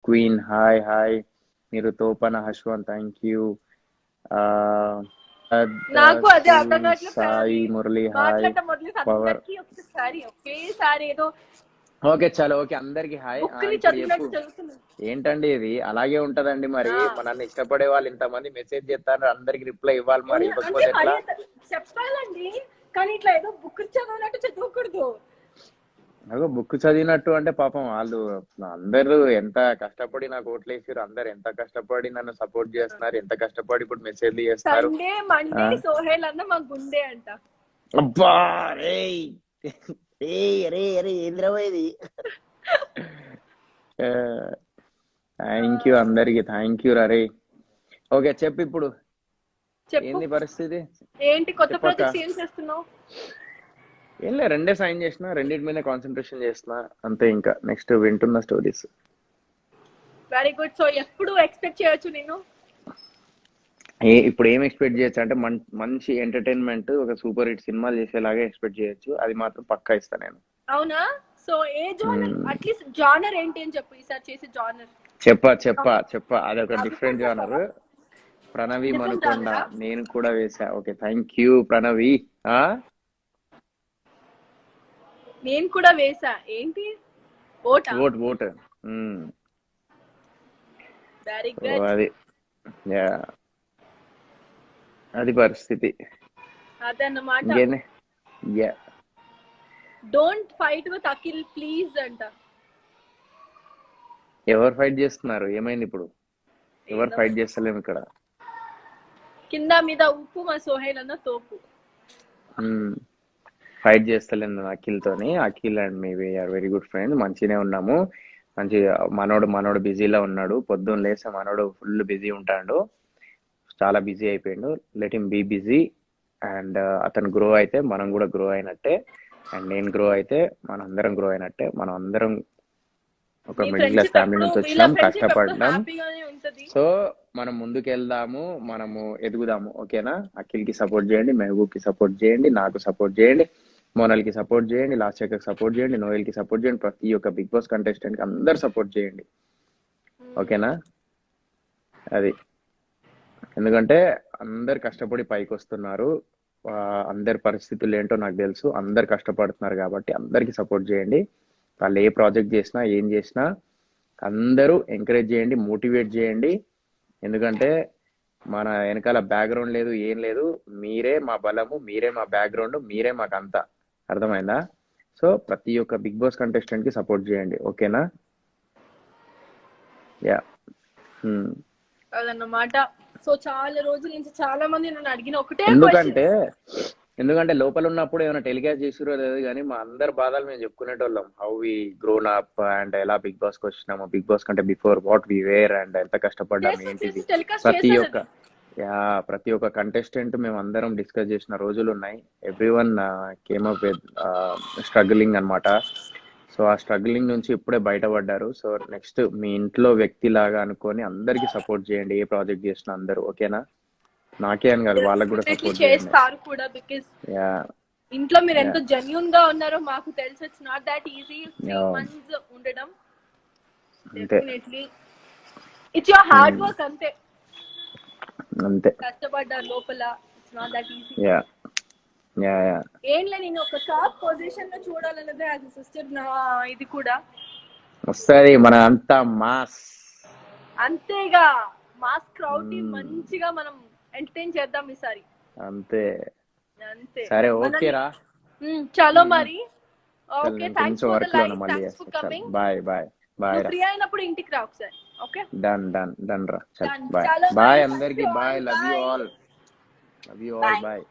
Queen hi hi. మీరు తోపన హశ్వన్ thank you. నాకు అదే అర్థం కావట్లేదు. సాయి మురళి హాయ్. పవర్ ఒక్కసారి ఒకేసారి ఏదో ఓకే చలో ఓకే అందరికి హాయ్. ఏంటండి ఇది అలాగే ఉంటదండి మరి. మనల్ని ఇష్టపడే వాళ్ళు ఇంతమంది మెసేజ్ చేస్తారు, అందరికి రిప్లై ఇవ్వాలి, మరి ఇవ్వకపోతే ఎట్లా చెప్పాలండి. కానీ ఇట్లా ఏదో బుక్ చదవనట్టు చదవకూడదు. అగో బుక్ చదివినట్టు అంటే పాపం వాళ్ళు అందరూ ఎంత కష్టపడి నాకు ఓట్లు వేసారు, అందరు ఎంత కష్టపడి నన్ను సపోర్ట్ చేస్తున్నారు, ఎంత కష్టపడి ఇప్పుడు మెసేజ్లు చేస్తారు. సోహెల్ అన్న మా గుండె అంట. అబ్బా రే అరే అరే ఏంద్రపోయేది. థ్యాంక్ యూ అందరికి, థ్యాంక్ యూ రే. ఓకే చెప్పు ఇప్పుడు ఏంది పరిస్థితి ఏంటి? కొత్త ప్రాజెక్ట్స్ ఏం చేస్తున్నావు? ఏం లే, రెండే సైన్ చేసిన, రెండింటి మీద కాన్సన్ట్రేషన్ చేస్తున్నా అంతే. ఇంకా నెక్స్ట్ వింటున్న స్టోరీస్. Very good. సో ఎప్పుడు ఎక్స్పెక్ట్ చేయొచ్చు నేను? ఇప్పుడు ఏం ఎక్స్పెక్ట్ చేయొచ్చు అంటే మంచి ఎంటర్టైన్మెంట్, ఒక సూపర్ హిట్ సినిమాలు చేసేలాగా ఎక్స్పెక్ట్ చేయొచ్చు. అది మాత్రం పక్కా ఇస్తా నేను. అవునా? సో ఏ జానర్, అట్లీస్ట్ జానర్ ఏంటి అని చెప్పు ఈసారి చేసే జానర్. చెప్ప అదొక డిఫరెంట్ జానర్. ప్రణవి మనుకొండ నేను కూడా వేసా. Okay thank you Pranavi. నేను కూడా వేసా. ఏంటి? ఓట్. Very good. అది పరిస్థితి అదన్నమాట. Don't fight with Akhil please అంట. ఎవరు ఫైట్ చేస్తున్నారు? ఏమైంది ఇప్పుడు? ఎవరు ఫైట్ చేస్తలేము ఇక్కడ. కింద మీద ఉప్పు, మా సోహెల్ అన్న తోపు. ఫైట్ చేస్తలేను అఖిల్ తోని. Akhil and me are very good friend. మంచిగానే ఉన్నాము. మంచి మనోడు బిజీలో ఉన్నాడు. పొద్దున్న లేస్తే మనోడు ఫుల్ బిజీ ఉంటాడు, చాలా బిజీ అయిపోయాడు. Let him be busy. And అతను గ్రో అయితే మనం కూడా గ్రో అయినట్టే, అండ్ నేను గ్రో అయితే మనం అందరం గ్రో అయినట్టే. మనం అందరం ఒక మిడిల్ క్లాస్ ఫ్యామిలీ నుంచి వచ్చినాం, కష్టపడ్డాం. సో మనం ముందుకు వెళ్దాము, మనము ఎదుగుదాము. ఓకేనా? అఖిల్ కి సపోర్ట్ చేయండి, మెహబూబ్ కి సపోర్ట్ చేయండి, నాకు సపోర్ట్ చేయండి, మోనల్ కి సపోర్ట్ చేయండి, లాస్ట్ కి సపోర్ట్ చేయండి, నోయల్ కి సపోర్ట్ చేయండి, ప్రతి ఒక్క బిగ్ బాస్ కంటెస్టెంట్ కి అందరు సపోర్ట్ చేయండి. ఓకేనా? అది ఎందుకంటే అందరు కష్టపడి పైకి వస్తున్నారు. అందరి పరిస్థితులు ఏంటో నాకు తెలుసు. అందరు కష్టపడుతున్నారు కాబట్టి అందరికి సపోర్ట్ చేయండి. వాళ్ళు ఏ ప్రాజెక్ట్ చేసినా ఏం చేసినా అందరూ ఎంకరేజ్ చేయండి, మోటివేట్ చేయండి. ఎందుకంటే మన వెనకాల బ్యాక్గ్రౌండ్ లేదు, ఏం లేదు. మీరే మా బలము, మీరే మా బ్యాక్గ్రౌండ్, మీరే మాకు అంతా. అర్థమైందా? సో ప్రతి ఒక్క బిగ్ బాస్ కంటెస్టెంట్ కి సపోర్ట్ చేయండి. ఓకేనా? యా అదన్నమాట. సో చాలా రోజుల నుంచి చాలా మంది నన్ను అడిగిన ఒకటే, ఎందుకంటే లోపల ఉన్నప్పుడు ఏమైనా టెలికాస్ట్ చేసిరో లేదు కానీ మా అందరి బాధలు మేము చెప్పుకునేటోళ్ళం. How we grown up and ఎలా బిగ్ బాస్ కి వచ్చినాము, బిగ్ బాస్ కంటే before what we were and ఎంత కష్టపడ్డాము ఏంటిది. ప్రతి ఒక్క కంటెస్టెంట్ మేము అందరం డిస్కస్ చేసిన రోజులు ఉన్నాయి. Everyone came up with struggling అన్నమాట. సో ఆ స్ట్రగ్లింగ్ నుంచి ఇప్పుడే బయటపడ్డారు. సో నెక్స్ట్ మీ ఇంట్లో వ్యక్తి లాగా అనుకొని అందరికి సపోర్ట్ చేయండి. ఏ ప్రాజెక్ట్ చేసినా అందరూ. ఓకేనా? నాకే అని కాదు, వాళ్ళకి కూడా సపోర్ట్ చేస్తారు కూడా. బికాజ్ ఇంట్లో మీరు ఎంత జెన్యూన్ గా ఉన్నారో మాకు తెలుసు. It's not that easy 3 months ఉండడం. Definitely it's your hard work. అంతే కష్టపడ్డారు లోపల. It's not that easy. ఏం లేదు, నేను ఒక టాప్ పొజిషన్ లో చూడాలన్నదే యాజ్ ఎ సిస్టర్ నా ఇది కూడా వస్తుంది. మన అంతా మాస్, అంతేగా మాస్ క్రౌడ్ ని మంచిగా మనం ఎంటర్టైన్ చేద్దాం ఈసారి. అంతే. సరే ఓకే రా, చలో మరి. Okay, thanks for the live, thanks for coming. Bye bye bye. Free అయినప్పుడు ఇంటికి రా ఒకసారి. ఓకే, డన్ రా. బాయ్ బాయ్ అందరికి. Bye. Love you all. Bye.